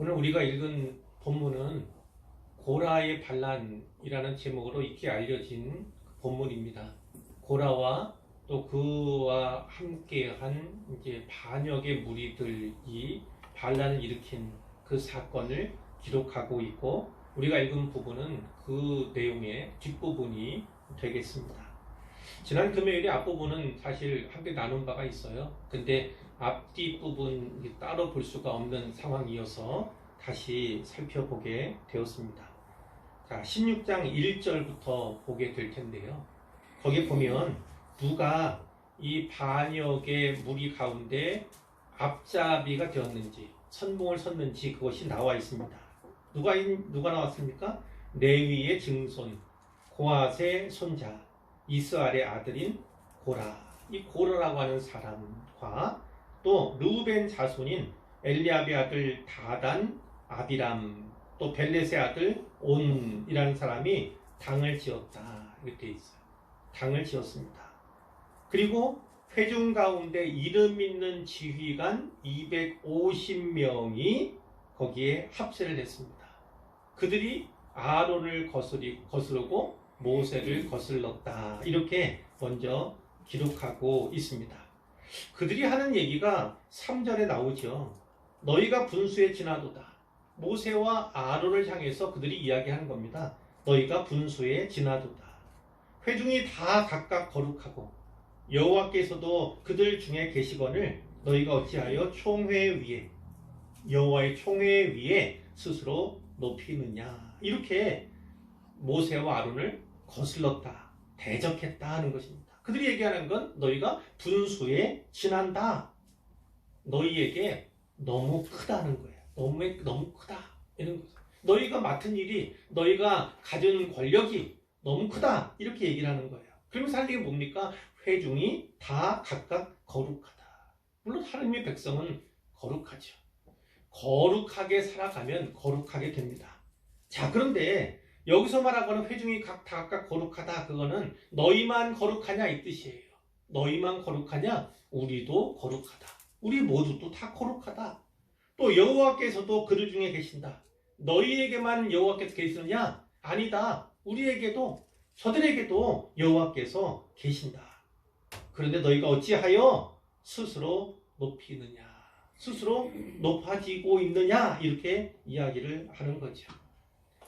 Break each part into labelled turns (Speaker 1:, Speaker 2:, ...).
Speaker 1: 오늘 우리가 읽은 본문은 고라의 반란이라는 제목으로 익히 알려진 본문입니다. 고라와 또 그와 함께한 이제 반역의 무리들이 반란을 일으킨 그 사건을 기록하고 있고, 우리가 읽은 부분은 그 내용의 뒷부분이 되겠습니다. 지난 금요일에 앞부분은 사실 함께 나눈 바가 있어요. 근데 앞뒷부분 따로 볼 수가 없는 상황이어서 다시 살펴보게 되었습니다. 자, 16장 1절부터 보게 될 텐데요. 거기에 보면 누가 이 반역의 무리 가운데 앞잡이가 되었는지, 선봉을 섰는지 그것이 나와 있습니다. 누가 나왔습니까? 레위의 증손 고앗의 손자 이스라엘의 아들인 고라. 이 고라라고 하는 사람과 또 르우벤 자손인 엘리압의 아들 다단, 아비람, 또 벨렛의 아들 온이라는 사람이 당을 지었다. 이렇게 되어 있어요. 당을 지었습니다. 그리고 회중 가운데 이름 있는 지휘관 250명이 거기에 합세를 했습니다. 그들이 아론을 거스르고 모세를 거슬렀다. 이렇게 먼저 기록하고 있습니다. 그들이 하는 얘기가 3절에 나오죠. 너희가 분수에 지나도다. 모세와 아론을 향해서 그들이 이야기하는 겁니다. 너희가 분수에 지나도다. 회중이 다 각각 거룩하고 여호와께서도 그들 중에 계시거늘 너희가 어찌하여 총회 위에 여호와의 총회 위에 스스로 높이느냐. 이렇게 모세와 아론을 거슬렀다, 대적했다 하는 것입니다. 그들이 얘기하는 건 너희가 분수에 지난다. 너희에게 너무 크다는 거예요. 너무 크다. 이런 거죠. 너희가 맡은 일이, 너희가 가진 권력이 너무 크다. 이렇게 얘기를 하는 거예요. 그러면서 할 얘기가 뭡니까? 회중이 다 각각 거룩하다. 물론 하나님의 백성은 거룩하죠. 거룩하게 살아가면 거룩하게 됩니다. 자, 그런데 여기서 말하고는 회중이 각각 거룩하다. 그거는 너희만 거룩하냐 이 뜻이에요. 너희만 거룩하냐? 우리도 거룩하다. 우리 모두도 다 거룩하다. 또 여호와께서도 그들 중에 계신다. 너희에게만 여호와께서 계시느냐? 아니다. 우리에게도, 저들에게도 여호와께서 계신다. 그런데 너희가 어찌하여 스스로 높이느냐? 스스로 높아지고 있느냐? 이렇게 이야기를 하는 거죠.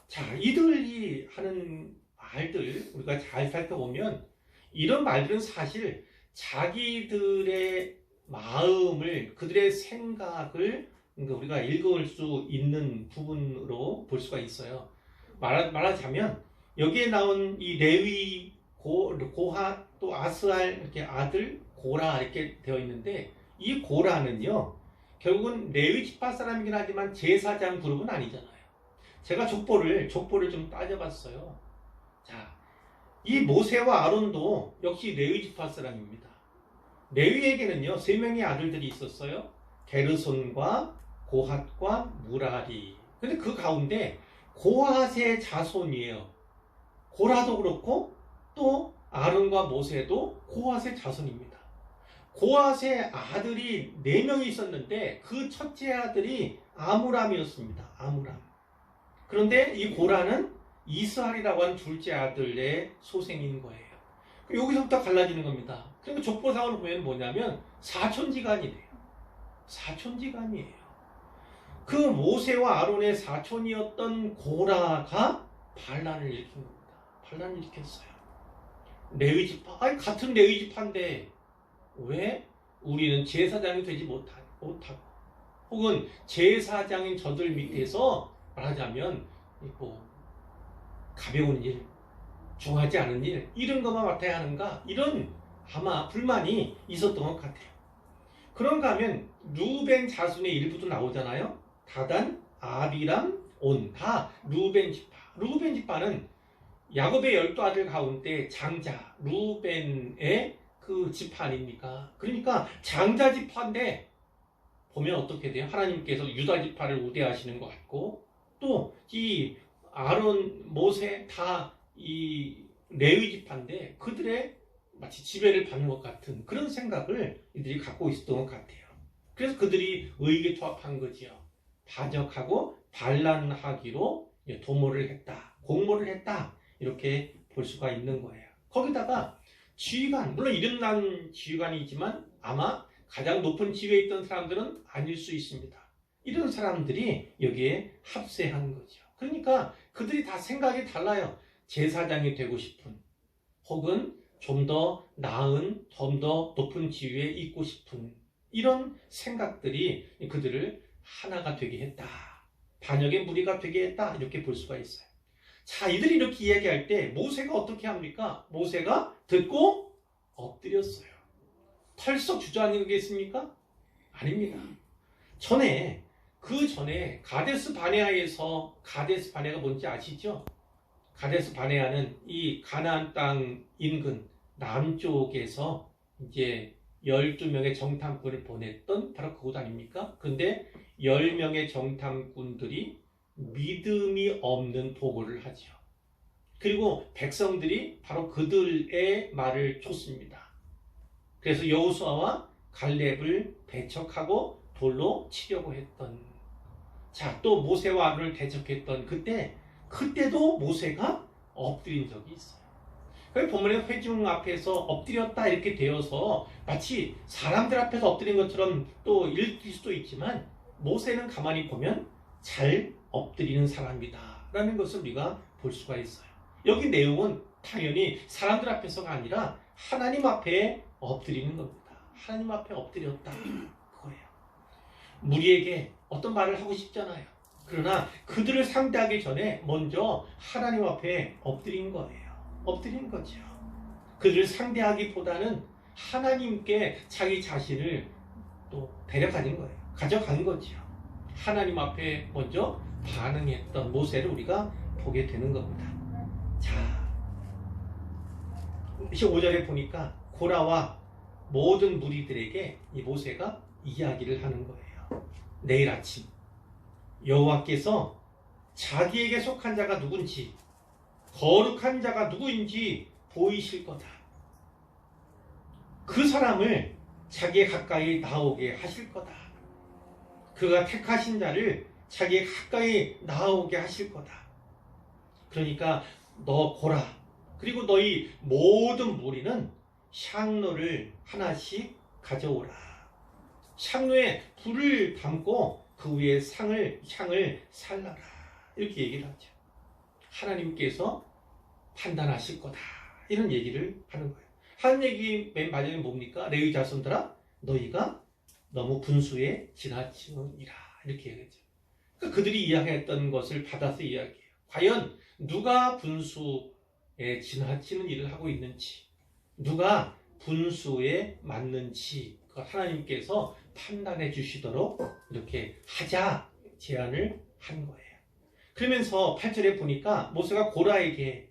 Speaker 1: 자, 이들이 하는 말들 우리가 잘 살펴보면 이런 말들은 사실 자기들의 마음을, 그들의 생각을 우리가 읽을 수 있는 부분으로 볼 수가 있어요. 말하자면 여기에 나온 이 레위, 고핫, 또 아스알 이렇게 아들 고라 이렇게 되어 있는데, 이 고라는요 결국은 레위 지파 사람이긴 하지만 제사장 그룹은 아니잖아요. 제가 족보를 좀 따져봤어요. 자, 이 모세와 아론도 역시 레위 지파 사람입니다. 레위에게는요 3명의 아들들이 있었어요. 게르손과 고핫과 무라리. 근데 그 가운데 고핫의 자손이에요. 고라도 그렇고 또 아론과 모세도 고핫의 자손입니다. 고핫의 아들이 4명이 있었는데 그 첫째 아들이 아므람이었습니다. 아므람. 그런데 이 고라는 이스라엘이라고 하는 둘째 아들의 소생인 거예요. 여기서부터 갈라지는 겁니다. 그러니까 족보상으로 보면 뭐냐면 사촌지간이래요. 사촌지간이에요. 그 모세와 아론의 사촌이었던 고라가 반란을 일으킨 겁니다. 반란을 일으켰어요. 레위지파, 같은 레위지파인데 왜 우리는 제사장이 되지 못하고, 혹은 제사장인 저들 밑에서 말하자면 뭐 가벼운 일, 중하지 않은 일, 이런 것만 맡아야 하는가, 이런 아마 불만이 있었던 것 같아요. 그런가 하면 르우벤 자손의 일부도 나오잖아요. 다단, 아비람, 온, 다 르우벤 지파. 르우벤 지파는 야곱의 12아들 가운데 장자 르우벤의 그 지파 아닙니까? 그러니까 장자 지파인데 보면 어떻게 돼요? 하나님께서 유다 지파를 우대하시는 것 같고, 또 이 아론, 모세 다 이 레위 지파인데 그들의 마치 지배를 받는 것 같은 그런 생각을 이들이 갖고 있었던 것 같아요. 그래서 그들이 의기투합한 거지요. 반역하고 반란하기로 도모를 했다, 공모를 했다, 이렇게 볼 수가 있는 거예요. 거기다가 지휘관, 물론 이름난 지휘관이지만 아마 가장 높은 지위에 있던 사람들은 아닐 수 있습니다. 이런 사람들이 여기에 합세한 거죠. 그러니까 그들이 다 생각이 달라요. 제사장이 되고 싶은, 혹은 좀 더 나은, 좀 더 높은 지위에 있고 싶은, 이런 생각들이 그들을 하나가 되게 했다, 반역의 무리가 되게 했다, 이렇게 볼 수가 있어요. 자, 이들이 이렇게 이야기할 때 모세가 어떻게 합니까? 모세가 듣고 엎드렸어요. 털썩 주저앉겠습니까? 아닙니다. 그 전에 가데스 바네아에서, 가데스 바네아가 뭔지 아시죠? 가데스 바네아는 이 가나안 땅 인근 남쪽에서 이제 12명의 정탐꾼을 보냈던 바로 그곳 아닙니까? 근데 10명의 정탐꾼들이 믿음이 없는 보고를 하죠. 그리고 백성들이 바로 그들의 말을 쫓습니다. 그래서 여호수아와 갈렙을 배척하고 돌로 치려고 했던, 자, 또 모세와 아론을 대적했던 그때도 모세가 엎드린 적이 있어요. 그 본문에 회중 앞에서 엎드렸다 이렇게 되어서 마치 사람들 앞에서 엎드린 것처럼 또 읽힐 수도 있지만, 모세는 가만히 보면 잘 엎드리는 사람이다 라는 것을 우리가 볼 수가 있어요. 여기 내용은 당연히 사람들 앞에서가 아니라 하나님 앞에 엎드리는 겁니다. 하나님 앞에 엎드렸다, 그거예요. 무리에게 어떤 말을 하고 싶잖아요. 그러나 그들을 상대하기 전에 먼저 하나님 앞에 엎드린 거예요. 엎드린 거죠. 그들을 상대하기보다는 하나님께 자기 자신을 또 데려가는 거예요. 가져간 거죠. 하나님 앞에 먼저 반응했던 모세를 우리가 보게 되는 겁니다. 자, 15절에 보니까 고라와 모든 무리들에게 이 모세가 이야기를 하는 거예요. 내일 아침 여호와께서 자기에게 속한 자가 누군지, 거룩한 자가 누구인지 보이실 거다. 그 사람을 자기의 가까이 나오게 하실 거다. 그가 택하신 자를 자기의 가까이 나오게 하실 거다. 그러니까 너 고라, 그리고 너희 모든 무리는 샹로를 하나씩 가져오라. 샹로에 불을 담고 그 위에 향을 살라라, 이렇게 얘기를 하죠. 하나님께서 판단하실 거다, 이런 얘기를 하는 거예요. 하는 얘기 맨 마지막에 뭡니까? 레위 자손들아, 너희가 너무 분수에 지나치느니라, 이렇게 얘기했죠. 그러니까 그들이 이야기했던 것을 받아서 이야기해요. 과연 누가 분수에 지나치는 일을 하고 있는지, 누가 분수에 맞는지, 그걸 하나님께서 판단해 주시도록 이렇게 하자 제안을 한 거예요. 그러면서 8절에 보니까 모세가 고라에게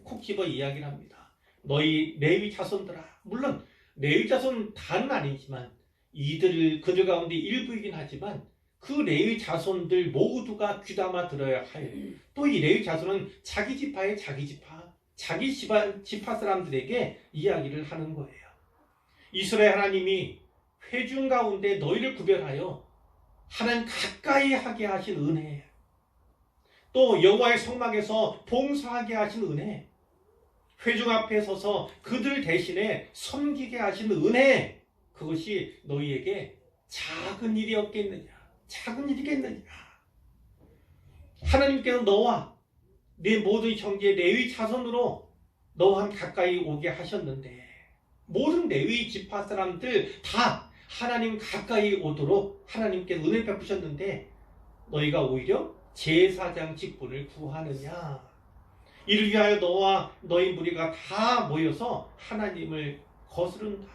Speaker 1: 콕 집어 이야기를 합니다. 너희 레위 자손들아, 물론 레위 자손 다는 아니지만 그들 가운데 일부이긴 하지만 그 레위 자손들 모두가 귀담아 들어야 할, 또 이 레위 자손은 자기 지파의 자기 지파 사람들에게 이야기를 하는 거예요. 이스라엘 하나님이 회중 가운데 너희를 구별하여 하나님 가까이 하게 하신 은혜, 또 여호와의 성막에서 봉사하게 하신 은혜, 회중 앞에 서서 그들 대신에 섬기게 하신 은혜, 그것이 너희에게 작은 일이었겠느냐, 작은 일이겠느냐. 하나님께서 너와 네 모든 형제 레위 자손으로 너와 가까이 오게 하셨는데, 모든 레위 지파 사람들 다 하나님 가까이 오도록 하나님께 은혜 베푸셨는데 너희가 오히려 제사장 직분을 구하느냐. 이를 위하여 너와 너희 무리가 다 모여서 하나님을 거스른다.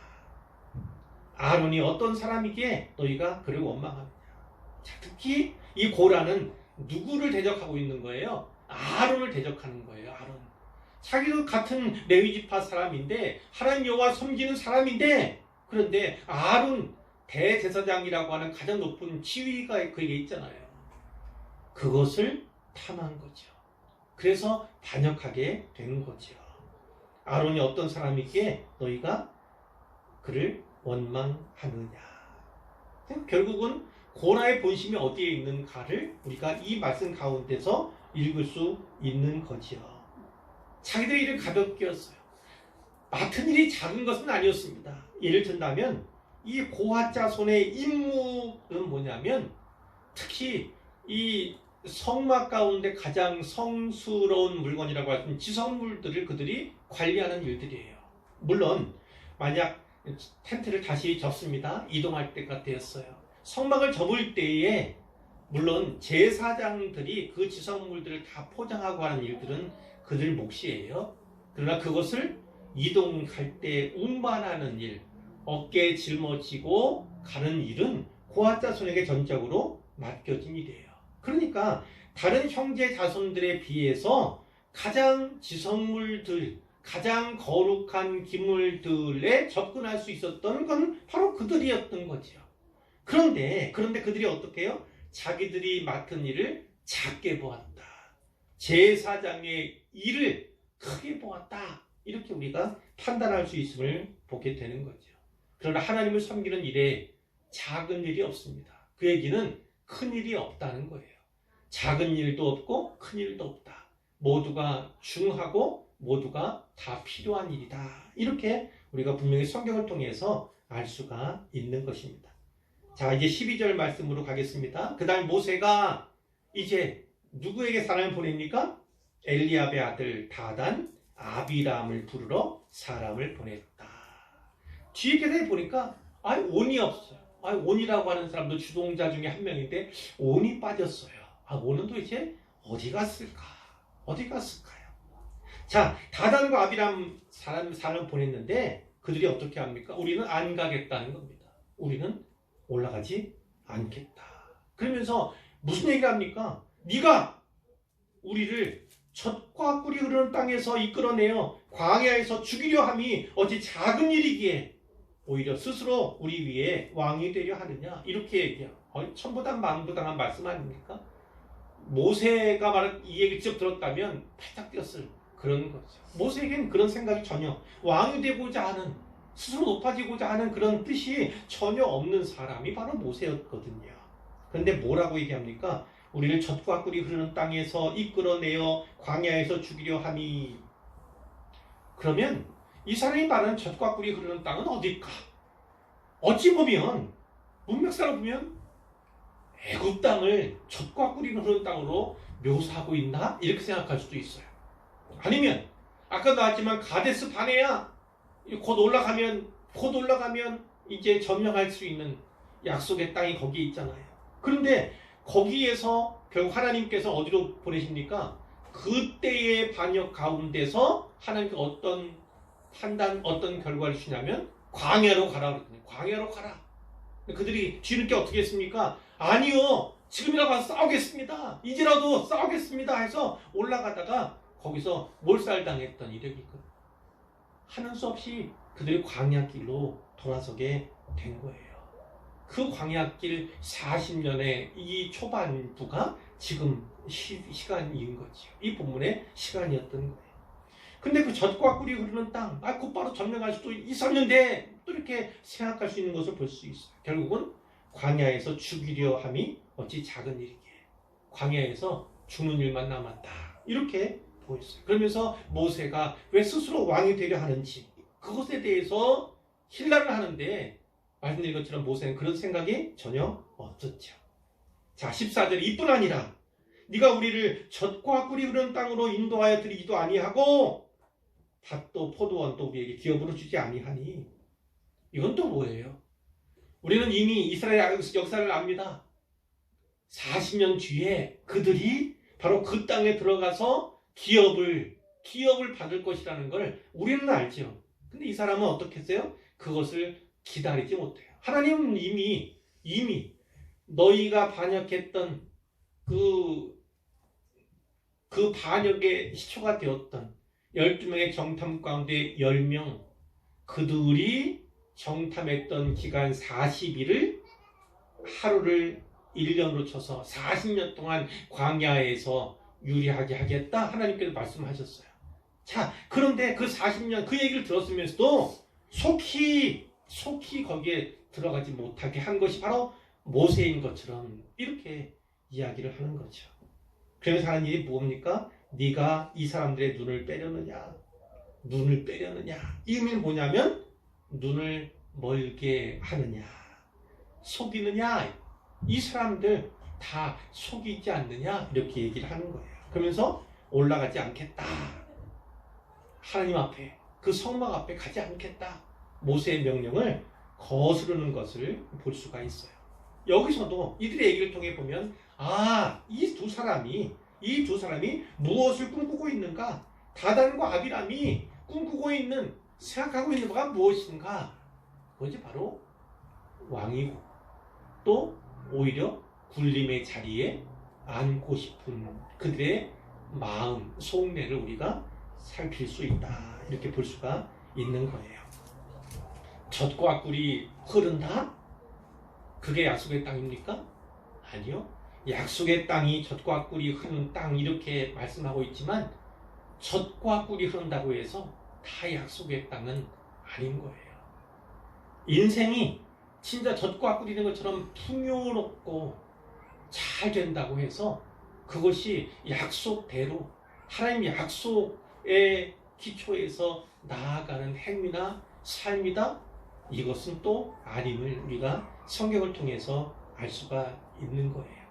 Speaker 1: 아론이 어떤 사람이기에 너희가 그를 원망하느냐. 자, 특히 이 고라는 누구를 대적하고 있는 거예요? 아론을 대적하는 거예요. 아론. 자기도 같은 레위지파 사람인데, 하나님 여호와 섬기는 사람인데, 그런데 아론 대제사장이라고 하는 가장 높은 지위가 그에게 있잖아요. 그것을 탐한 거죠. 그래서 반역하게 된 거죠. 아론이 어떤 사람이기에 너희가 그를 원망하느냐. 결국은 고라의 본심이 어디에 있는가를 우리가 이 말씀 가운데서 읽을 수 있는 거지요. 자기들의 일을 가볍게 했어요. 맡은 일이 작은 것은 아니었습니다. 예를 든다면 이 고핫 자손의 임무는 뭐냐면 특히 이 성막 가운데 가장 성스러운 물건이라고 할 수 있는 지성물들을 그들이 관리하는 일들이에요. 물론 만약 텐트를 다시 접습니다. 이동할 때가 되었어요. 성막을 접을 때에 물론 제사장들이 그 지성물들을 다 포장하고 하는 일들은 그들 몫이에요. 그러나 그것을 이동할 때 운반하는 일, 어깨에 짊어지고 가는 일은 고핫 자손에게 전적으로 맡겨진 일이에요. 그러니까 다른 형제 자손들에 비해서 가장 지성물들, 가장 거룩한 기물들에 접근할 수 있었던 건 바로 그들이었던 거죠. 그런데 그들이 어떻게 해요? 자기들이 맡은 일을 작게 보았다. 제사장의 일을 크게 보았다. 이렇게 우리가 판단할 수 있음을 보게 되는 거죠. 그러나 하나님을 섬기는 일에 작은 일이 없습니다. 그 얘기는 큰 일이 없다는 거예요. 작은 일도 없고 큰 일도 없다. 모두가 중하고 모두가 다 필요한 일이다. 이렇게 우리가 분명히 성경을 통해서 알 수가 있는 것입니다. 자, 이제 12절 말씀으로 가겠습니다. 그 다음 모세가 이제 누구에게 사람을 보냅니까? 엘리압의 아들 다단 아비람을 부르러 사람을 보냈다. 뒤에 계산해 보니까 온이 없어요. 온이라고 하는 사람도 주동자 중에 한 명인데 온이 빠졌어요. 온은 도대체 어디 갔을까? 어디 갔을까요? 자, 다단과 아비람 사람 보냈는데 그들이 어떻게 합니까? 우리는 안 가겠다는 겁니다. 우리는 올라가지 않겠다. 그러면서 무슨 얘기를 합니까? 네가 우리를 젖과 꿀이 흐르는 땅에서 이끌어내어 광야에서 죽이려 함이 어찌 작은 일이기에 오히려 스스로 우리 위에 왕이 되려 하느냐, 이렇게 얘기해요. 천부당 만부당한 말씀 아닙니까? 모세가 말한 이 얘기를 직접 들었다면 팔딱 뛰었을 그런 거죠. 모세에게는 그런 생각이 전혀, 왕이 되고자 하는, 스스로 높아지고자 하는 그런 뜻이 전혀 없는 사람이 바로 모세였거든요. 그런데 뭐라고 얘기합니까? 우리를 젖과 꿀이 흐르는 땅에서 이끌어내어 광야에서 죽이려 함이. 그러면 이 사람이 말하는 젖과 꿀이 흐르는 땅은 어딜까? 어찌 보면 문맥상으로 보면 애굽 땅을 젖과 꿀이 흐르는 땅으로 묘사하고 있나? 이렇게 생각할 수도 있어요. 아니면 아까 나왔지만 가데스 바네아, 곧 올라가면 이제 점령할 수 있는 약속의 땅이 거기에 있잖아요. 그런데 거기에서 결국 하나님께서 어디로 보내십니까? 그때의 반역 가운데서 하나님께서 어떤 판단, 어떤 결과를 주냐면 광야로 가라 그러거든요. 광야로 가라. 그들이 뒤늦게 어떻게 했습니까? 아니요, 지금이라도 가서 싸우겠습니다. 이제라도 싸우겠습니다 해서 올라가다가 거기서 몰살당했던 이력이 있거든요. 하는 수 없이 그들이 광야길로 돌아서게 된 거예요. 그 광야길 40년의 이 초반부가 지금 시간인 거죠. 이 본문의 시간이었던 거예요. 근데 그 젖과 꿀이 흐르는 땅, 곧바로 점령할 수도 2, 3년 돼. 또 이렇게 생각할 수 있는 것을 볼 수 있어요. 결국은 광야에서 죽이려 함이 어찌 작은 일이기에. 광야에서 죽는 일만 남았다. 이렇게 보였어요. 그러면서 모세가 왜 스스로 왕이 되려 하는지, 그것에 대해서 힐난을 하는데 말씀드린 것처럼 모세는 그런 생각이 전혀 없었죠. 자, 14절, 이뿐 아니라 네가 우리를 젖과 꿀이 흐르는 땅으로 인도하여 드리기도 아니하고 밭도 포도원도 우리에게 기업으로 주지 아니하니. 이건 또 뭐예요? 우리는 이미 이스라엘 역사를 압니다. 40년 뒤에 그들이 바로 그 땅에 들어가서 기업을 받을 것이라는 걸 우리는 알죠. 근데 이 사람은 어떻게 했어요? 그것을 기다리지 못해요. 하나님은 이미 너희가 반역했던 그 반역의 시초가 되었던 12명의 정탐 가운데 10명, 그들이 정탐했던 기간 40일을 하루를 1년으로 쳐서 40년 동안 광야에서 유리하게 하겠다, 하나님께서 말씀하셨어요. 자, 그런데 그 40년 그 얘기를 들었으면서도 속히 거기에 들어가지 못하게 한 것이 바로 모세인 것처럼 이렇게 이야기를 하는 거죠. 그러면서 하는 일이 뭡니까? 네가 이 사람들의 눈을 빼려느냐? 눈을 빼려느냐? 이 의미는 뭐냐면 눈을 멀게 하느냐? 속이느냐? 이 사람들 다 속이지 않느냐? 이렇게 얘기를 하는 거예요. 그러면서 올라가지 않겠다. 하나님 앞에, 그 성막 앞에 가지 않겠다. 모세의 명령을 거스르는 것을 볼 수가 있어요. 여기서도 이들의 얘기를 통해 보면 이 두 사람이 무엇을 꿈꾸고 있는가? 다단과 아비람이 꿈꾸고 있는, 생각하고 있는 바가 무엇인가? 그것이 바로 왕이고 또 오히려 군림의 자리에 앉고 싶은 그들의 마음, 속내를 우리가 살필 수 있다. 이렇게 볼 수가 있는 거예요. 젖과 꿀이 흐른다? 그게 약속의 땅입니까? 아니요. 약속의 땅이 젖과 꿀이 흐르는 땅 이렇게 말씀하고 있지만 젖과 꿀이 흐른다고 해서 다 약속의 땅은 아닌 거예요. 인생이 진짜 젖과 꿀이 있는 것처럼 풍요롭고 잘 된다고 해서 그것이 약속대로 하나님 약속의 기초에서 나아가는 행위나 삶이다? 이것은 또 아님을 우리가 성경을 통해서 알 수가 있는 거예요.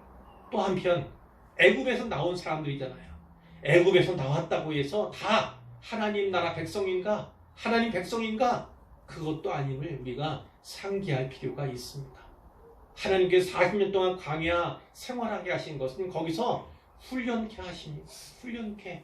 Speaker 1: 또 한편 애굽에서 나온 사람들이잖아요. 애굽에서 나왔다고 해서 다 하나님 나라 백성인가? 하나님 백성인가? 그것도 아님을 우리가 상기할 필요가 있습니다. 하나님께서 40년 동안 광야 생활하게 하신 것은 거기서 훈련케 하십니다. 훈련케.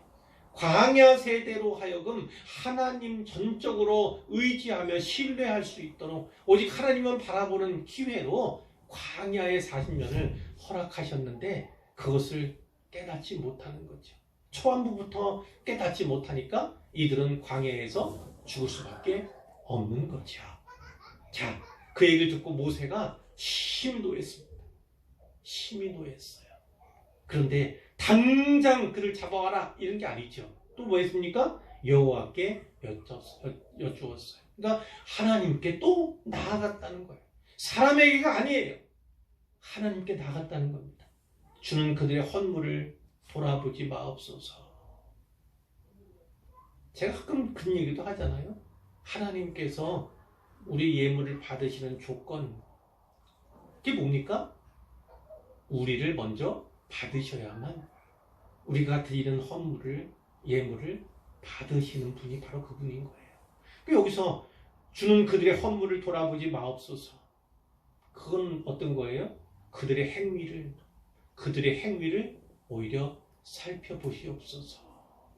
Speaker 1: 광야 세대로 하여금 하나님 전적으로 의지하며 신뢰할 수 있도록 오직 하나님만 바라보는 기회로 광야의 40년을 허락하셨는데 그것을 깨닫지 못하는 거죠. 초안부부터 깨닫지 못하니까 이들은 광야에서 죽을 수밖에 없는 거죠. 자, 그 얘기를 듣고 모세가 심히 노했습니다. 심히 노했어요. 그런데 당장 그를 잡아와라 이런 게 아니죠. 또 뭐 했습니까? 여호와께 여쭈었어요. 그러니까 하나님께 또 나아갔다는 거예요. 사람에게가 아니에요. 하나님께 나아갔다는 겁니다. 주는 그들의 헌물을 돌아보지 마옵소서. 제가 가끔 그런 얘기도 하잖아요. 하나님께서 우리 예물을 받으시는 조건, 그게 뭡니까? 우리를 먼저 받으셔야만 우리가 드리는 헌물을, 예물을 받으시는 분이 바로 그분인 거예요. 여기서 주는 그들의 헌물을 돌아보지 마옵소서. 그건 어떤 거예요? 그들의 행위를 오히려 살펴보시옵소서.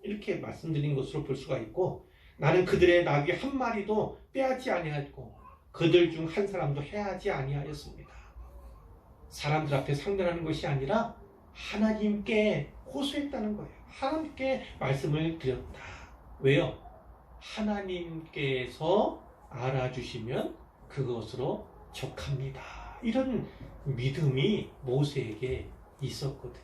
Speaker 1: 이렇게 말씀드린 것으로 볼 수가 있고, 나는 그들의 나귀 한 마리도 빼앗지 아니하였고 그들 중 한 사람도 해하지 아니하였습니다. 사람들 앞에 상대하는 것이 아니라 하나님께 호소했다는 거예요. 하나님께 말씀을 드렸다. 왜요? 하나님께서 알아주시면 그것으로 족합니다. 이런 믿음이 모세에게 있었거든요.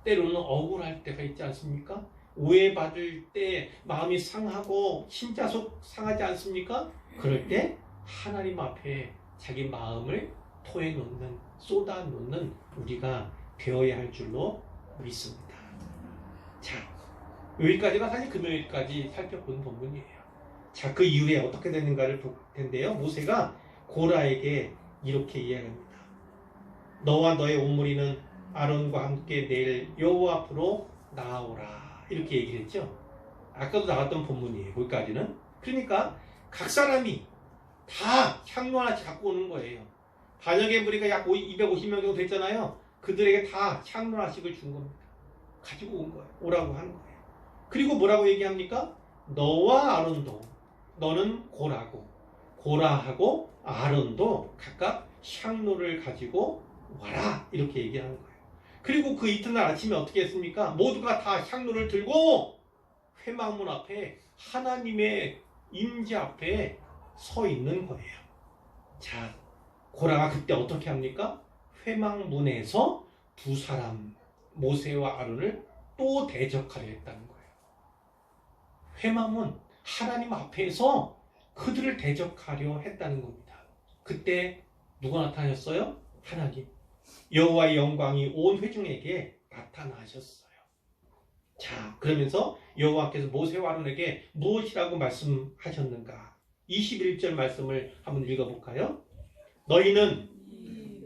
Speaker 1: 때로는 억울할 때가 있지 않습니까? 오해받을 때 마음이 상하고 심자속 상하지 않습니까? 그럴 때 하나님 앞에 자기 마음을 토해놓는, 쏟아놓는 우리가 되어야 할 줄로 믿습니다. 자, 여기까지가 사실 금요일까지 살펴본 본문이에요. 자, 그 이후에 어떻게 되는가를 볼 텐데요. 모세가 고라에게 이렇게 이야기합니다. 너와 너의 온무리는 아론과 함께 내일 여호와 앞으로 나아오라. 이렇게 얘기를 했죠. 아까도 나왔던 본문이에요. 거기까지는. 그러니까 각 사람이 다 향로 하나씩 갖고 오는 거예요. 반역의 무리가 약 250명 정도 됐잖아요. 그들에게 다 향로 하나씩을 준 겁니다. 가지고 온 거예요. 오라고 하는 거예요. 그리고 뭐라고 얘기합니까? 너와 아론도, 너는 고라고, 고라하고 아론도 각각 향로를 가지고 와라. 이렇게 얘기하는 거예요. 그리고 그 이튿날 아침에 어떻게 했습니까? 모두가 다 향로를 들고 회막문 앞에 하나님의 임재 앞에 서 있는 거예요. 자, 고라가 그때 어떻게 합니까? 회막문에서 두 사람, 모세와 아론을 또 대적하려 했다는 거예요. 회막문, 하나님 앞에서 그들을 대적하려 했다는 겁니다. 그때 누가 나타났어요? 하나님, 여호와의 영광이 온 회중에게 나타나셨어요. 자, 그러면서 여호와께서 모세와 아론에게 무엇이라고 말씀하셨는가? 21절 말씀을 한번 읽어볼까요? 너희는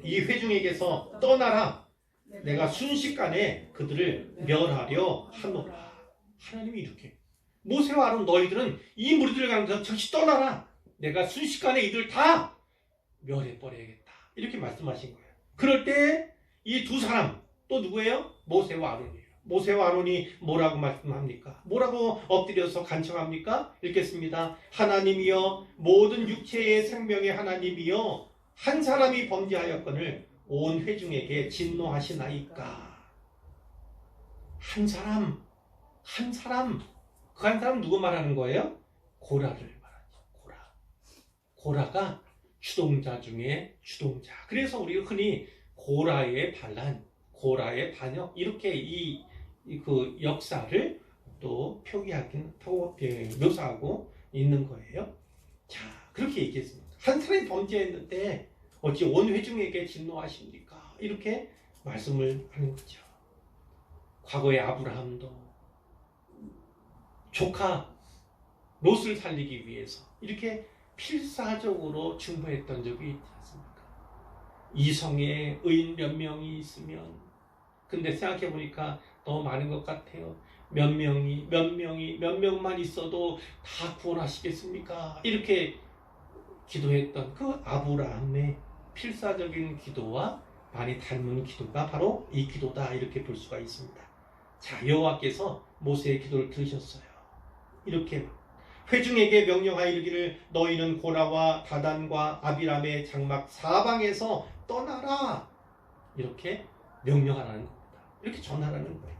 Speaker 1: 이 회중에게서 떠나라. 내가 순식간에 그들을 멸하려 하노라. 하나님이 이렇게, 모세와 아론 너희들은 이 무리들을 가면서 즉시 떠나라. 내가 순식간에 이들 다 멸해버려야겠다. 이렇게 말씀하신 거예요. 그럴 때 이 두 사람, 또 누구예요? 모세와 아론이에요. 모세와 아론이 뭐라고 말씀합니까? 뭐라고 엎드려서 간청합니까? 읽겠습니다. 하나님이여, 모든 육체의 생명의 하나님이여, 한 사람이 범죄하였거늘 온 회중에게 진노하시나이까. 한 사람, 그 한 사람 누구 말하는 거예요? 고라를 말하죠. 고라가 주동자 중에 주동자. 그래서 우리가 흔히 고라의 반란, 고라의 반역, 이렇게 그 역사를 또 묘사하고 있는 거예요. 자, 그렇게 얘기했습니다. 한 사람이 범죄했는데 어찌 온 회중에게 진노하십니까? 이렇게 말씀을 하는 거죠. 과거에 아브라함도 조카 롯을 살리기 위해서 이렇게 필사적으로 중보했던 적이 있지 않습니까? 이성에 의인 몇 명이 있으면, 근데 생각해보니까 너무 많은 것 같아요. 몇 명만 있어도 다 구원하시겠습니까? 이렇게 기도했던 그 아브라함의 필사적인 기도와 많이 닮은 기도가 바로 이 기도다, 이렇게 볼 수가 있습니다. 자, 여호와께서 모세의 기도를 들으셨어요. 이렇게 회중에게 명령하여 이르기를 너희는 고라와 다단과 아비람의 장막 사방에서 떠나라. 이렇게 명령하라는 겁니다. 이렇게 전하라는 거예요.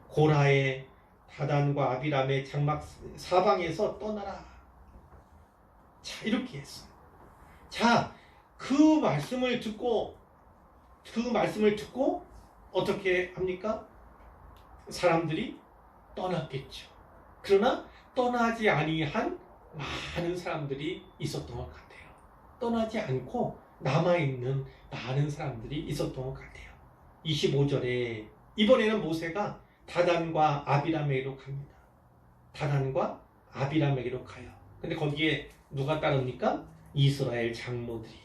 Speaker 1: 고라의 다단과 아비람의 장막 사방에서 떠나라. 자, 이렇게 했어요. 자, 그 말씀을 듣고 어떻게 합니까? 사람들이 떠났겠죠. 그러나 떠나지 아니한 많은 사람들이 있었던 것 같아요. 떠나지 않고 남아있는 많은 사람들이 있었던 것 같아요. 25절에 이번에는 모세가 다단과 아비람에게로 갑니다. 다단과 아비람에게로 가요. 근데 거기에 누가 따릅니까? 이스라엘 장로들이.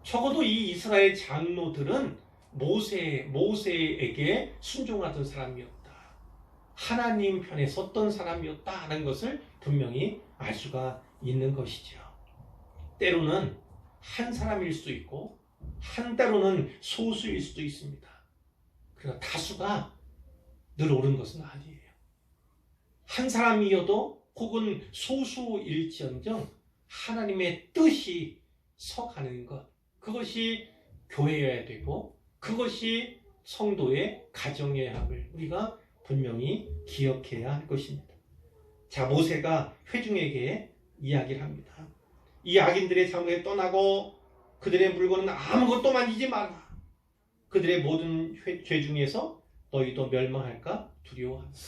Speaker 1: 적어도 이 이스라엘 장로들은 모세에게 순종하던 사람이었다. 하나님 편에 섰던 사람이었다는 것을 분명히 알 수가 있는 것이죠. 때로는 한 사람일 수 있고 때로는 소수일 수도 있습니다. 그러나 다수가 늘 옳은 것은 아니에요. 한 사람이어도 혹은 소수일지언정 하나님의 뜻이 서가는 것, 그것이 교회여야 되고 그것이 성도의 가정여야 함을 우리가 분명히 기억해야 할 것입니다. 자, 모세가 회중에게 이야기를 합니다. 이 악인들의 장막에 떠나고 그들의 물건은 아무것도 만지지 마라. 그들의 모든 죄 중에서 너희도 멸망할까 두려워한다.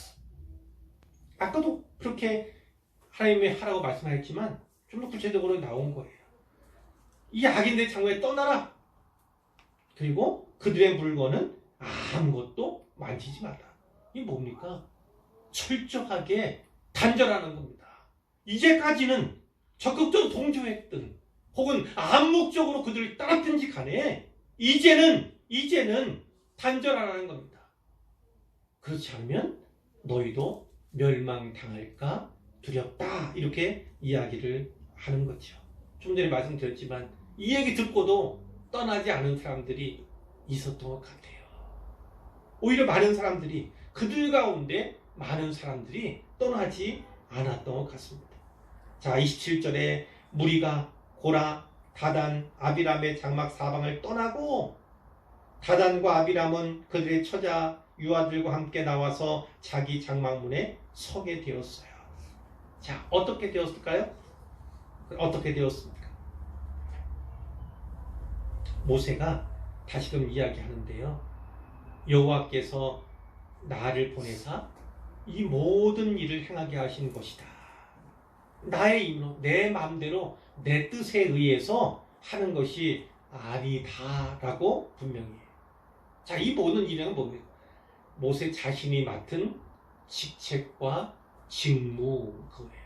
Speaker 1: 아까도 그렇게 하나님의 하라고 말씀하셨지만 좀 더 구체적으로 나온 거예요. 이 악인들의 장막에 떠나라. 그리고 그들의 물건은 아무것도 만지지 마라. 이게 뭡니까? 철저하게 단절하는 겁니다. 이제까지는 적극적으로 동조했든 혹은 암묵적으로 그들을 따랐든지 간에 이제는 단절하라는 겁니다. 그렇지 않으면 너희도 멸망당할까 두렵다. 이렇게 이야기를 하는 거죠. 좀 전에 말씀드렸지만 이 얘기 듣고도 떠나지 않은 사람들이 있었던 것 같아요. 오히려 많은 사람들이, 그들 가운데 많은 사람들이 떠나지 않았던 것 같습니다. 자, 27절에 무리가 고라, 다단, 아비람의 장막 사방을 떠나고 다단과 아비람은 그들의 처자 유아들과 함께 나와서 자기 장막문에 서게 되었어요. 자, 어떻게 되었을까요? 어떻게 되었습니까? 모세가 다시금 이야기하는데요. 여호와께서 나를 보내사 이 모든 일을 행하게 하신 것이다. 나의 힘으로, 내 마음대로, 내 뜻에 의해서 하는 것이 아니다라고 분명히 해요. 자, 이 모든 일은 뭡니까? 모세 자신이 맡은 직책과 직무 그거예요.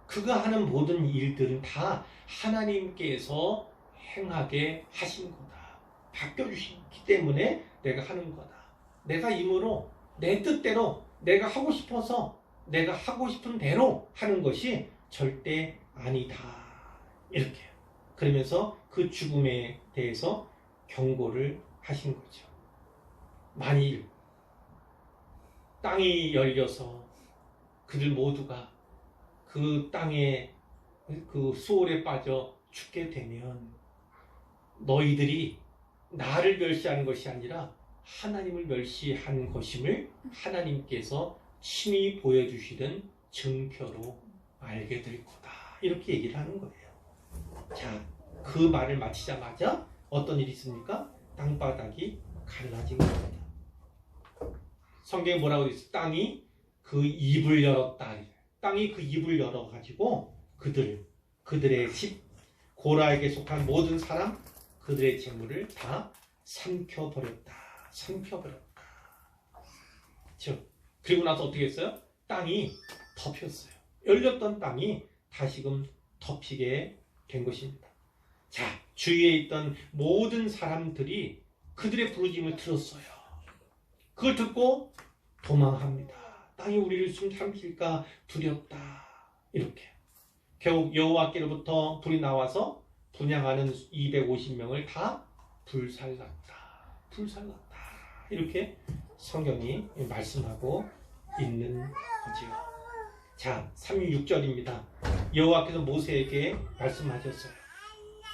Speaker 1: 그가 하는 모든 일들은 다 하나님께서 행하게 하신 거다. 바뀌어주시기 때문에 내가 하는 거다. 내가 임으로 내 뜻대로 내가 하고 싶어서 내가 하고 싶은 대로 하는 것이 절대 아니다. 이렇게 그러면서 그 죽음에 대해서 경고를 하신 거죠. 만일 땅이 열려서 그들 모두가 그 땅에 그 수월에 빠져 죽게 되면 너희들이 나를 멸시하는 것이 아니라 하나님을 멸시한 것임을 하나님께서 친히 보여주시던 증표로 알게 될 거다. 이렇게 얘기를 하는 거예요. 자, 그 말을 마치자마자 어떤 일이 있습니까? 땅바닥이 갈라진 겁니다. 성경에 뭐라고 되어 있어요? 땅이 그 입을 열었다. 땅이 그 입을 열어가지고 그들의 고라에게 속한 모든 사람, 그들의 재물을 다 삼켜버렸다. 그리고 나서 어떻게 했어요? 땅이 덮였어요. 열렸던 땅이 다시금 덮이게 된 것입니다. 자, 주위에 있던 모든 사람들이 그들의 부르짖음을 들었어요. 그걸 듣고 도망합니다. 땅이 우리를 숨삼킬까 두렵다. 이렇게. 결국 여호와께로부터 불이 나와서 분향하는 250명을 다 불살랐다. 이렇게 성경이 말씀하고 있는 거지요. 자, 36절입니다. 여호와께서 모세에게 말씀하셨어요.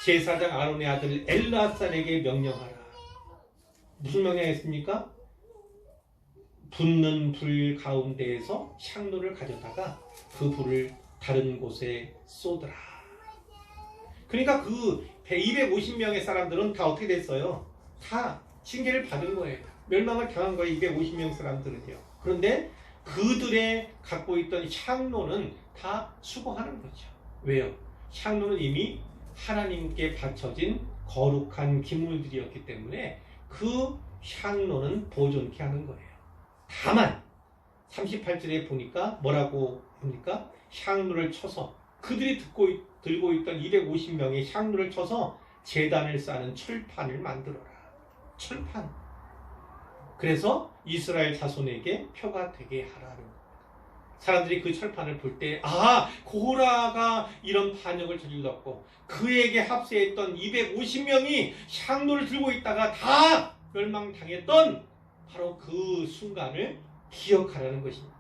Speaker 1: 제사장 아론의 아들 엘르아살에게 명령하라. 무슨 명령했습니까? 붙는 불 가운데에서 향로를 가져다가 그 불을 다른 곳에 쏟으라. 그러니까 그 250명의 사람들은 다 어떻게 됐어요? 다 징계를 받은 거예요. 멸망을 당한 거예요. 250명 사람들은요. 그런데 그들의 갖고 있던 향로는 다 수거하는 거죠. 왜요? 향로는 이미 하나님께 바쳐진 거룩한 기물들이었기 때문에 그 향로는 보존케 하는 거예요. 다만 38절에 보니까 뭐라고 합니까? 향로를 쳐서 그들이 들고 있던 250명의 향로를 쳐서 제단을 쌓는 철판을 만들어라. 철판. 그래서 이스라엘 자손에게 표가 되게 하라는 겁니다. 사람들이 그 철판을 볼 때 고라가 이런 반역을 저질렀고 그에게 합세했던 250명이 향로를 들고 있다가 다 멸망당했던 바로 그 순간을 기억하라는 것입니다.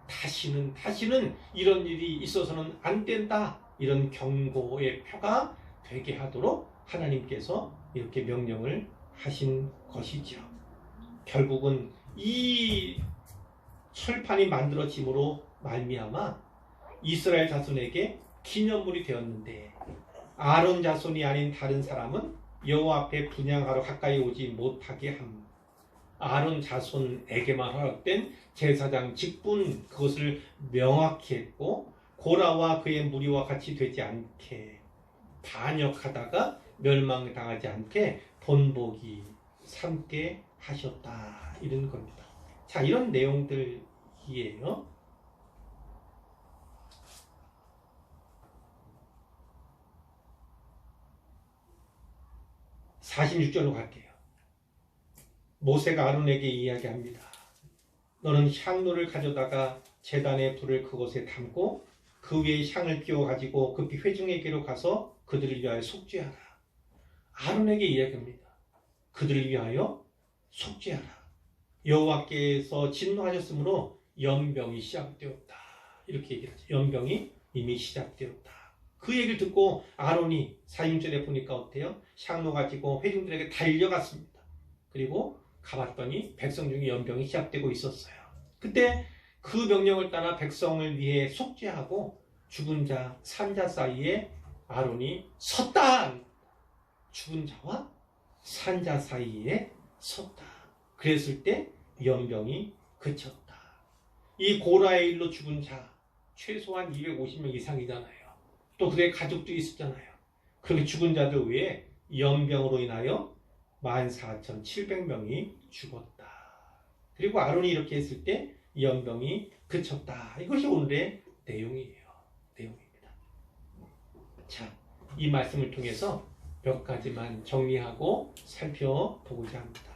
Speaker 1: 다시는 이런 일이 있어서는 안 된다. 이런 경고의 표가 되게 하도록 하나님께서 이렇게 명령을 하신 것이죠. 결국은 이 철판이 만들어짐으로 말미암아 이스라엘 자손에게 기념물이 되었는데 아론 자손이 아닌 다른 사람은 여호와 앞에 분향하러 가까이 오지 못하게 함. 아론 자손에게만 허락된 제사장 직분 그것을 명확히 했고 고라와 그의 무리와 같이 되지 않게 반역하다가 멸망당하지 않게 본보기 삼게 하셨다. 이런 겁니다. 자, 이런 내용들이에요. (46절로) 갈게요. 모세가 아론에게 이야기합니다. 너는 향로를 가져다가 제단의 불을 그곳에 담고 그 위에 향을 끼워가지고 급히 회중에게로 가서 그들을 위하여 속죄하라. 아론에게 이야기합니다. 그들을 위하여 속죄하라. 여호와께서 진노하셨으므로 연병이 시작되었다. 이렇게 얘기하죠. 연병이 이미 시작되었다. 그 얘기를 듣고 아론이 46절에 보니까 어때요? 향로 가지고 회중들에게 달려갔습니다. 그리고 가봤더니 백성 중에 연병이 시작되고 있었어요. 그때 그 명령을 따라 백성을 위해 속죄하고 죽은 자, 산자 사이에 아론이 섰다. 죽은 자와 산자 사이에 섰다. 그랬을 때 연병이 그쳤다. 이 고라의 일로 죽은 자 최소한 250명 이상이잖아요. 또 그들의 가족도 있었잖아요. 그렇게 죽은 자들 외에 연병으로 인하여 14,700명이 죽었다. 그리고 아론이 이렇게 했을 때 연병이 그쳤다. 이것이 오늘의 내용이에요. 내용입니다. 자, 이 말씀을 통해서 몇 가지만 정리하고 살펴보고자 합니다.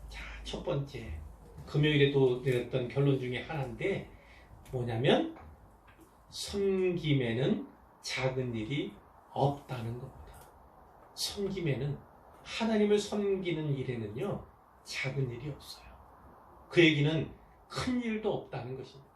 Speaker 1: 자, 첫 번째, 금요일에도 내렸던 결론 중에 하나인데 뭐냐면 섬김에는 작은 일이 없다는 겁니다. 섬김에는, 하나님을 섬기는 일에는요 작은 일이 없어요. 그 얘기는 큰 일도 없다는 것입니다.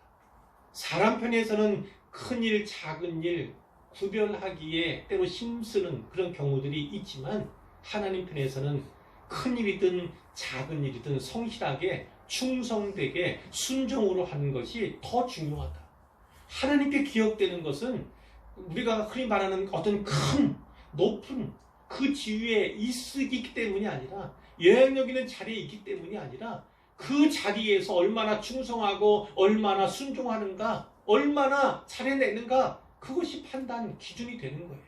Speaker 1: 사람 편에서는 큰 일, 작은 일 구별하기에 때로 힘쓰는 그런 경우들이 있지만 하나님 편에서는 큰 일이든 작은 일이든 성실하게 충성되게 순종으로 하는 것이 더 중요하다. 하나님께 기억되는 것은 우리가 흔히 말하는 어떤 큰 높은 그 지위에 있기 때문이 아니라, 영향력 있는 자리에 있기 때문이 아니라 그 자리에서 얼마나 충성하고 얼마나 순종하는가, 얼마나 잘해내는가, 그것이 판단 기준이 되는 거예요.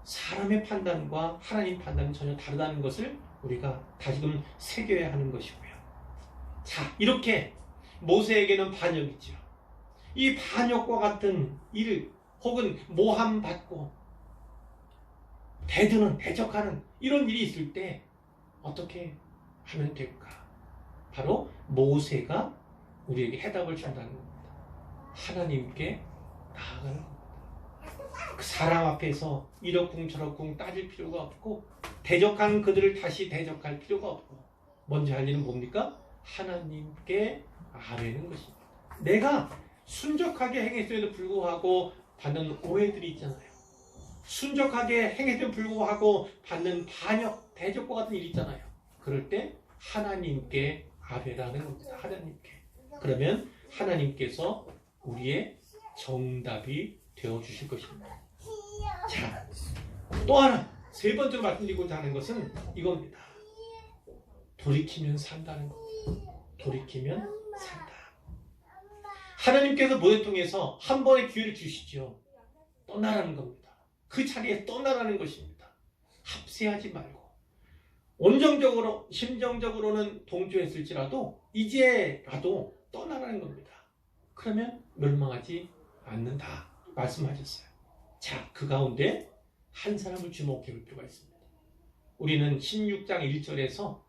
Speaker 1: 사람의 판단과 하나님 판단은 전혀 다르다는 것을 우리가 다시금 새겨야 하는 것이고요. 자, 이렇게 모세에게는 반역이죠. 이 반역과 같은 일 혹은 모함받고 대드는, 대적하는 이런 일이 있을 때 어떻게 하면 될까? 바로 모세가 우리에게 해답을 준다는 겁니다. 하나님께 나아가는 겁니다. 그 사람 앞에서 이러쿵 저러쿵 따질 필요가 없고 대적한 그들을 다시 대적할 필요가 없고 먼저 할 일은 뭡니까? 하나님께 아뢰는 것입니다. 내가 순적하게 행했음에도 불구하고 받는 오해들이 있잖아요. 순적하게 행했음에도 불구하고 받는 반역, 대적과 같은 일이 있잖아요. 그럴 때 하나님께 아뢰라는 겁니다. 하나님께. 그러면 하나님께서 우리의 정답이 되어주실 것입니다. 자, 또 하나 세 번째로 말씀드리고자 하는 것은 이겁니다. 돌이키면 산다는 겁니다. 돌이키면 산다. 하나님께서 모세 통해서 한 번의 기회를 주시죠. 떠나라는 겁니다. 그 자리에 떠나라는 것입니다. 합세하지 말고 온정적으로 심정적으로는 동조했을지라도 이제라도 떠나라는 겁니다. 그러면 멸망하지 않는다 말씀하셨어요. 자, 그 가운데 한 사람을 주목해 볼 필요가 있습니다. 우리는 16장 1절에서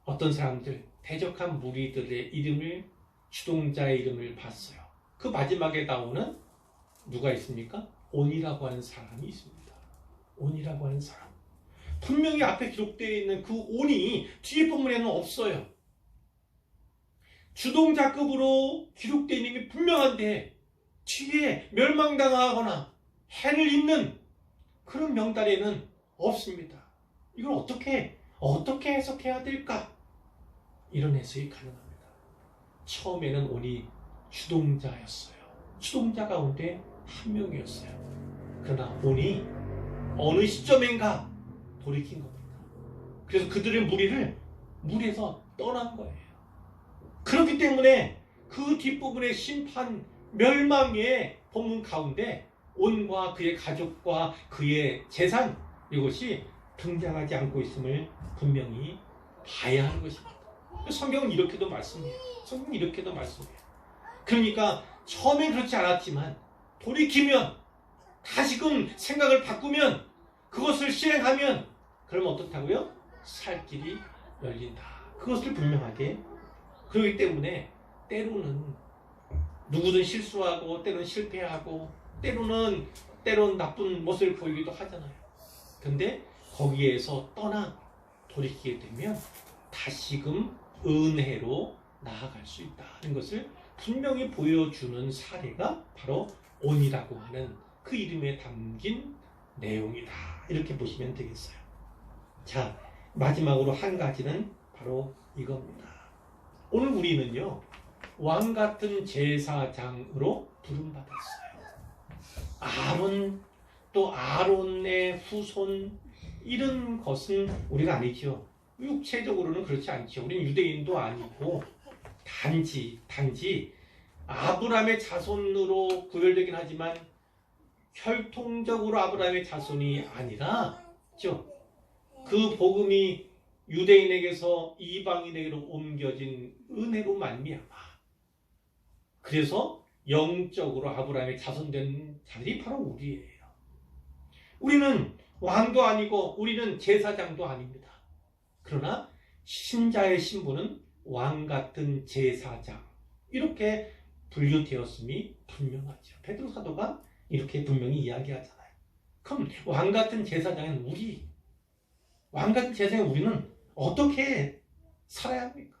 Speaker 1: 어떤 사람들, 대적한 무리들의 이름을, 주동자의 이름을 봤어요. 그 마지막에 나오는 누가 있습니까? 온이라고 하는 사람이 있습니다. 온이라고 하는 사람. 분명히 앞에 기록되어 있는 그 온이 뒤에 본문에는 없어요. 주동자급으로 기록되어 있는 게 분명한데 뒤에 멸망당하거나 해를 입는 그런 명단에는 없습니다. 이걸 어떻게 해석해야 될까? 이런 해석이 가능합니다. 처음에는 온이 주동자였어요. 주동자 가운데 한 명이었어요. 그러나 온이 어느 시점인가 돌이킨 겁니다. 그래서 그들의 무리를 무리에서 떠난 거예요. 그렇기 때문에 그 뒷부분의 심판, 멸망의 본문 가운데 온과 그의 가족과 그의 재산, 이것이 등장하지 않고 있음을 분명히 봐야 하는 것입니다. 성경은 이렇게도 말씀해요. 성경은 이렇게도 말씀해요. 그러니까 처음엔 그렇지 않았지만 돌이키면, 다시금 생각을 바꾸면, 그것을 실행하면 그러면 어떻다고요? 살 길이 열린다. 그것을 분명하게. 그렇기 때문에 때로는 누구든 실수하고 때로는 실패하고 때로는 나쁜 모습을 보이기도 하잖아요. 근데 거기에서 떠나 돌이키게 되면 다시금 은혜로 나아갈 수 있다는 것을 분명히 보여주는 사례가 바로 온이라고 하는 그 이름에 담긴 내용이다. 이렇게 보시면 되겠어요. 자, 마지막으로 한 가지는 바로 이겁니다. 오늘 우리는요, 왕 같은 제사장으로 부름받았어요. 아론, 또 아론의 후손, 이런 것은 우리가 아니죠. 육체적으로는 그렇지 않죠. 우리는 유대인도 아니고 단지 아브라함의 자손으로 구별되긴 하지만 혈통적으로 아브라함의 자손이 아니라 그렇죠? 그 복음이 유대인에게서 이방인에게로 옮겨진 은혜로 말미암아. 그래서 영적으로 아브라함의 자손된 자들이 바로 우리예요. 우리는 왕도 아니고 우리는 제사장도 아닙니다. 그러나 신자의 신분은 왕 같은 제사장, 이렇게 분류되었음이 분명하죠. 베드로 사도가 이렇게 분명히 이야기하잖아요. 그럼 왕 같은 제사장은 왕 같은 제사장은 우리는 어떻게 살아야 합니까?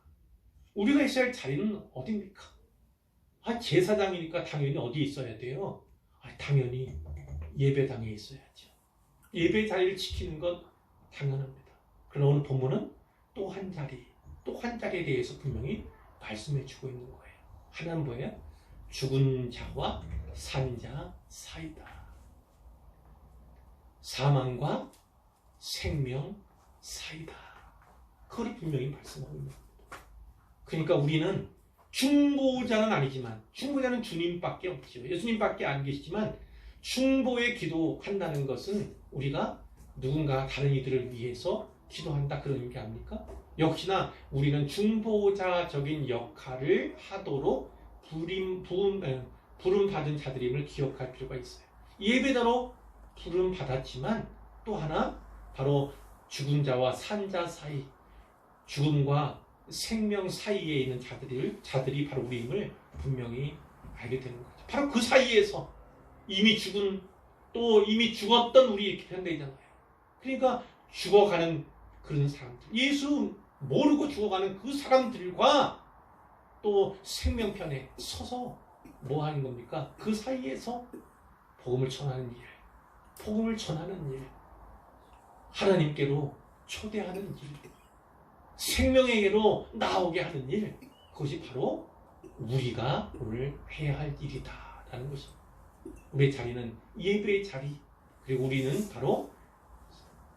Speaker 1: 우리가 있어야 할 자리는 어디입니까? 제사장이니까 당연히 어디 있어야 돼요? 당연히 예배당에 있어야죠. 예배 자리를 지키는 건 당연합니다. 그러나 오늘 본문은 또 한 자리에 대해서 분명히 말씀해 주고 있는 거예요. 하나는 뭐예요? 죽은 자와 산 자 사이다. 사망과 생명 사이다. 그걸 분명히 말씀하고 있는 겁니다. 그러니까 우리는 중보자는 아니지만, 중보자는 주님밖에 없죠. 예수님밖에 안 계시지만, 중보의 기도한다는 것은 우리가 누군가 다른 이들을 위해서 기도한다, 그런 의미 아닙니까? 역시나 우리는 중보자적인 역할을 하도록 부름받은 자들임을 기억할 필요가 있어요. 예배자로 부름받았지만 또 하나 바로 죽은 자와 산 자 사이, 죽음과 생명 사이에 있는 자들이 바로 우리임을 분명히 알게 되는 거죠. 바로 그 사이에서 이미 죽었던 우리, 이렇게 표현되잖아요. 그러니까 죽어가는 그런 사람들, 예수 모르고 죽어가는 그 사람들과 또 생명편에 서서 뭐 하는 겁니까? 그 사이에서 복음을 전하는 일, 하나님께로 초대하는 일, 생명에게로 나오게 하는 일, 그것이 바로 우리가 오늘 해야 할 일이다라는 것입니다. 우리의 자리는 예배의 자리, 그리고 우리는 바로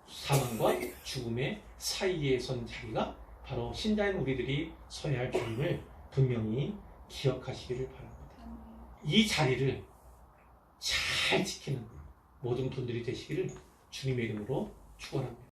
Speaker 1: 사망과 죽음의 사이에 선 자리가 바로 신자인 우리들이 서야 할 자리를 분명히 기억하시기를 바랍니다. 이 자리를 잘 지키는 모든 분들이 되시기를 주님의 이름으로 축원합니다.